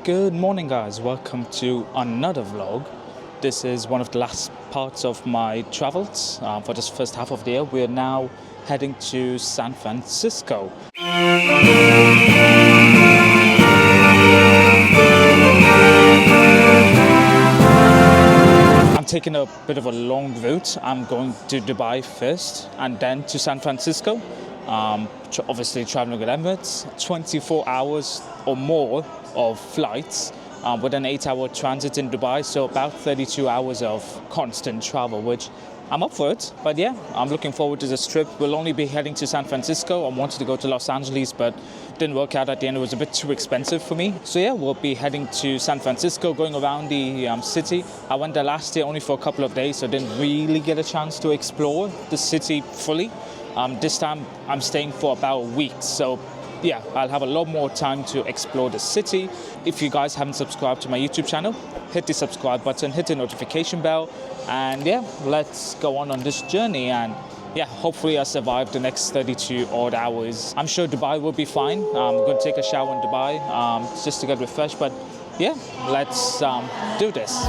Good morning, guys. Welcome to another vlog. This is one of the last parts of my travels for this first half of the year. We're now heading to San Francisco. I'm taking a bit of a long route. I'm going to Dubai first and then to San Francisco. Obviously traveling with Emirates, 24 hours or more of flights with an 8-hour transit in Dubai, so about 32 hours of constant travel, which I'm up for it. But yeah, I'm looking forward to this trip. We'll only be heading to San Francisco. I wanted to go to Los Angeles, but didn't work out at the end. It was a bit too expensive for me. So yeah, we'll be heading to San Francisco, going around the city. I went there last year only for a couple of days, so didn't really get a chance to explore the city fully. This time I'm staying for about a week, so yeah, I'll have a lot more time to explore the city. If you guys haven't subscribed to my YouTube channel, hit the subscribe button, hit the notification bell, and yeah, let's go on this journey. And yeah, hopefully I survive the next 32 odd hours. I'm sure Dubai will be fine. I'm going to take a shower in Dubai just to get refreshed, but yeah, let's do this.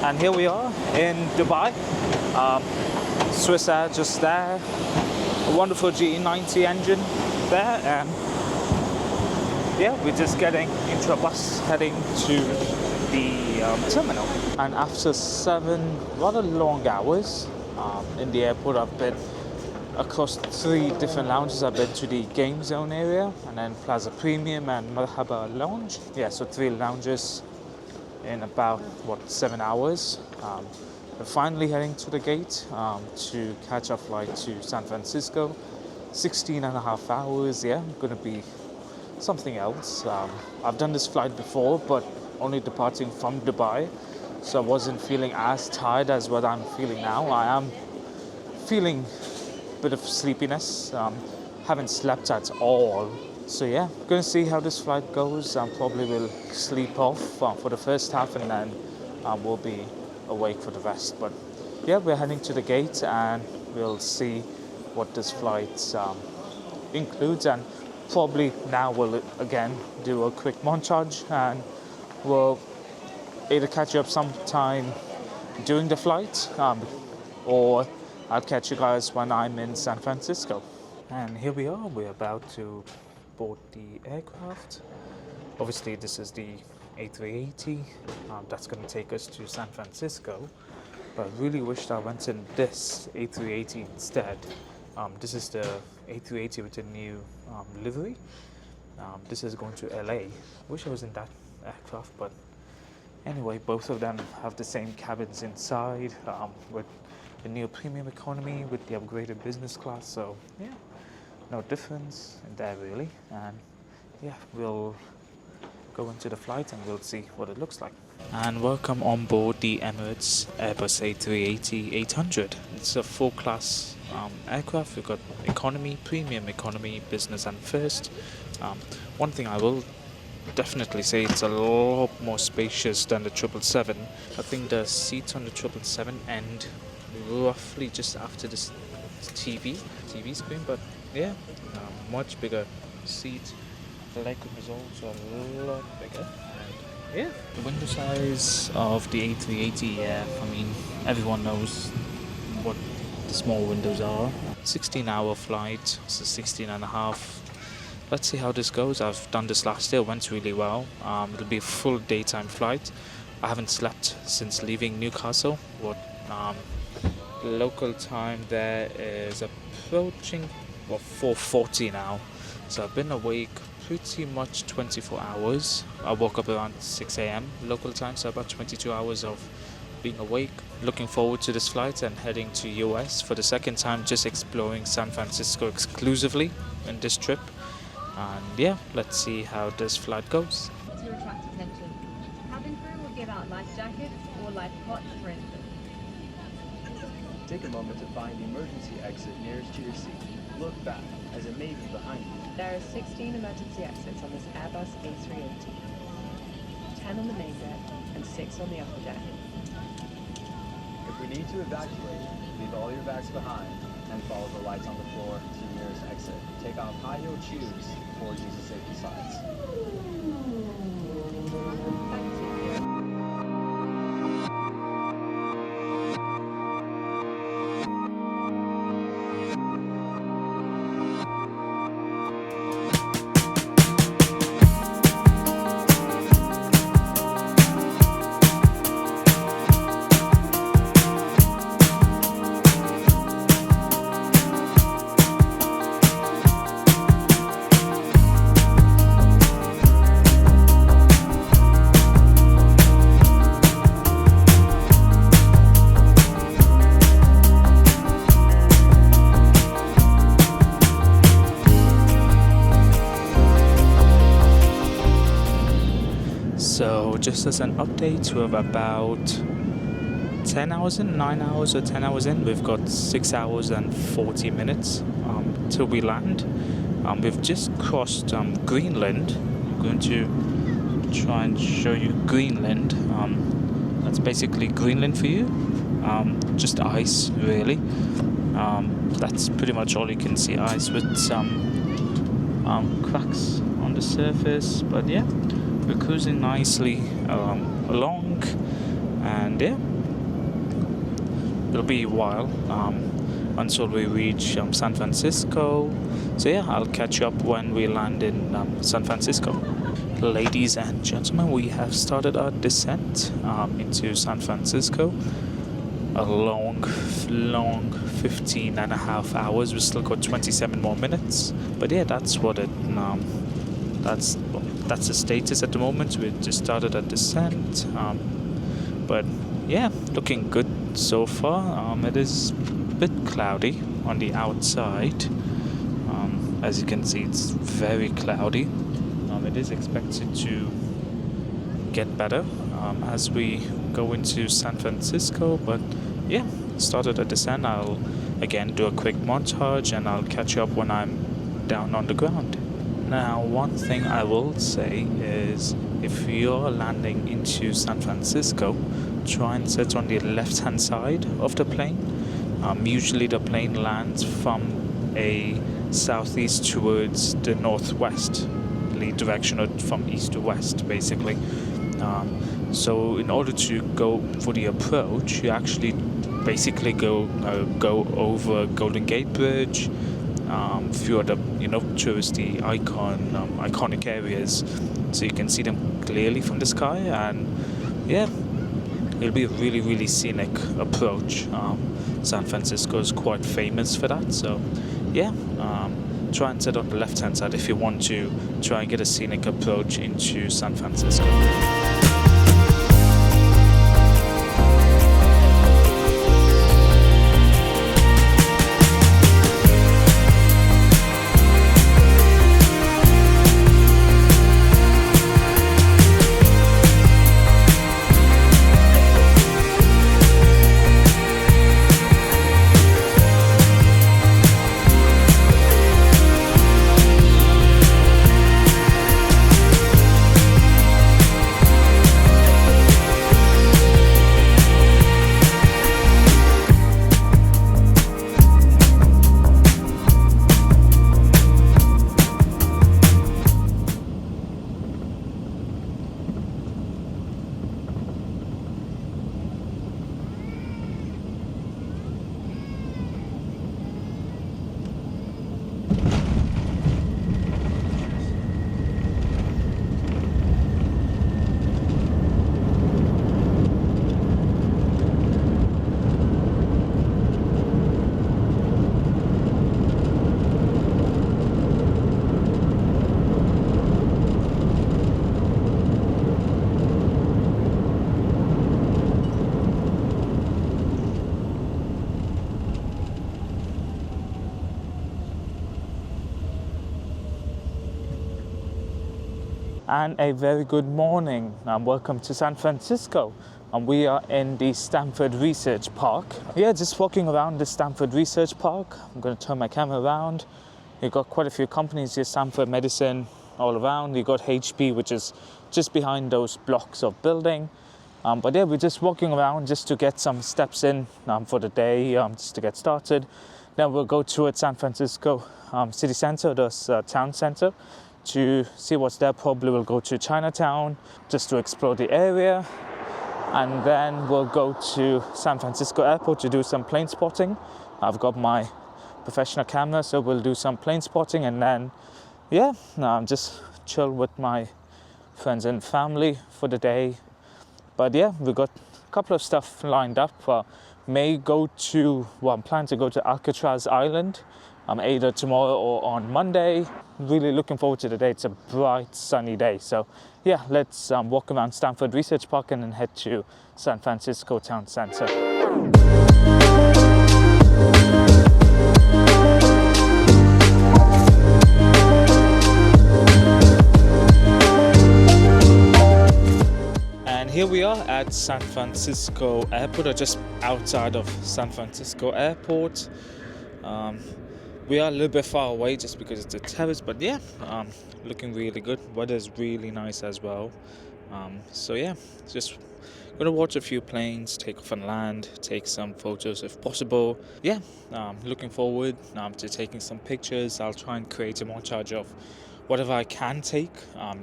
And here we are in Dubai. Swiss Air just there. A wonderful GE90 engine there. And yeah, we're just getting into a bus heading to the terminal. And after 7 rather long hours in the airport, I've been across 3 different lounges. I've been to the game zone area, and then Plaza Premium and Marhaba Lounge. Yeah, so 3 lounges in about 7 hours. We're finally heading to the gate to catch a flight to San Francisco. 16.5 hours. Yeah, gonna be something else. I've done this flight before, but only departing from Dubai, so I wasn't feeling as tired as what I'm feeling now. I am feeling a bit of sleepiness. Haven't slept at all. So yeah, gonna see how this flight goes. I probably will sleep off for the first half, and then we'll be awake for the rest. But yeah, we're heading to the gate, and we'll see what this flight includes. And probably now we'll again do a quick montage, and we'll either catch you up sometime during the flight, or I'll catch you guys when I'm in San Francisco. And here we are, we're about to board the aircraft. Obviously this is the A380, that's going to take us to San Francisco, but I really wished I went in this A380 instead. This is the A380 with the new livery. This is going to LA. Wish I was in that aircraft, but anyway, both of them have the same cabins inside, with the new premium economy with the upgraded business class, so yeah, no difference in there really. And yeah, we'll go into the flight and we'll see what it looks like. And welcome on board the Emirates Airbus A380-800. It's a 4-class aircraft. We've got economy, premium economy, business and first. One thing I will definitely say, it's a lot more spacious than the 777. I think the seats on the 777 end roughly just after this TV screen, but yeah, much bigger seat. The legroom is also a lot bigger. And yeah, the window size of the A380, yeah, I mean, everyone knows what the small windows are. 16-hour flight, so 16 and a half. Let's see how this goes. I've done this last year, went really well. It'll be a full daytime flight. I haven't slept since leaving Newcastle. Local time there is approaching 4:40 now. So I've been awake pretty much 24 hours. I woke up around 6 a.m. local time, so about 22 hours of being awake. Looking forward to this flight and heading to US for the second time, just exploring San Francisco exclusively in this trip. And yeah, let's see how this flight goes. To attract attention, cabin crew will give out life jackets or life pots, for instance. Take a moment to find the emergency exit nearest to your seat. Look back, as it may be behind you. There are 16 emergency exits on this Airbus A380. 10 on the main deck and 6 on the upper deck. If we need to evacuate, leave all your bags behind and follow the lights on the floor to the nearest exit. Take off high-heel shoes or use the safety slides. Thank you. So just as an update, we're about 10 hours in, 9 hours or 10 hours in. We've got 6 hours and 40 minutes till we land. We've just crossed Greenland. I'm going to try and show you Greenland. That's basically Greenland for you. Just ice, really. That's pretty much all you can see, ice with some cracks on the surface. But yeah, we're cruising nicely along, and yeah, it'll be a while until we reach San Francisco. So yeah, I'll catch you up when we land in San Francisco. Ladies and gentlemen, we have started our descent into San Francisco. A long 15 and a half hours. We've still got 27 more minutes, but yeah, that's what it that's the status at the moment. We just started a descent, but yeah, looking good so far. It is a bit cloudy on the outside. As you can see, it's very cloudy. It is expected to get better as we go into San Francisco, but yeah, started a descent. I'll again do a quick montage and I'll catch you up when I'm down on the ground. Now, one thing I will say is, if you're landing into San Francisco, try and sit on the left-hand side of the plane. Usually the plane lands from a southeast towards the northwest direction, or from east to west basically. So in order to go for the approach, you actually basically go over Golden Gate Bridge, few other touristy iconic areas, so you can see them clearly from the sky, and yeah, it'll be a really scenic approach. San Francisco is quite famous for that, so yeah, try and sit on the left hand side if you want to try and get a scenic approach into San Francisco. And a very good morning, and welcome to San Francisco. And we are in the Stanford Research Park. Yeah, just walking around the Stanford Research Park. I'm going to turn my camera around. You've got quite a few companies here, Stanford Medicine all around. You've got HP, which is just behind those blocks of building. But yeah, we're just walking around just to get some steps in for the day, just to get started. Then we'll go towards San Francisco city center, the town center, to see what's there. Probably we'll go to Chinatown just to explore the area, and then we'll go to San Francisco Airport to do some plane spotting. I've got my professional camera, so we'll do some plane spotting, and then yeah, just chill with my friends and family for the day. But yeah, we've got a couple of stuff lined up. I'm planning to go to Alcatraz Island either tomorrow or on Monday. Really looking forward to the day. It's a bright, sunny day. So yeah, let's walk around Stanford Research Park and then head to San Francisco Town Center. And here we are at San Francisco Airport, or just outside of San Francisco Airport. We are a little bit far away just because it's a terrace, but yeah, looking really good. Weather's really nice as well. So yeah, just gonna watch a few planes take off and land, take some photos if possible. Yeah, looking forward to taking some pictures. I'll try and create a montage of whatever I can take.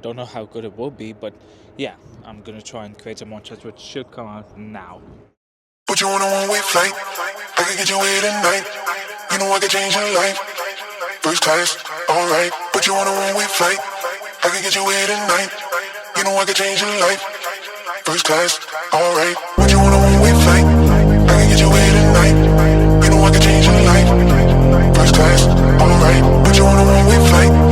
Don't know how good it will be, but yeah, I'm gonna try and create a montage which should come out now. Put you on a one-way flight, I can get you away tonight. You know I can change your life. First class, alright. Put you on a one-way flight, I can get you away tonight. You know I can change your life. First class, alright. Put you on a one-way flight, I can get you away tonight. You know I can change your life. First class, alright. Put you on a one-way flight.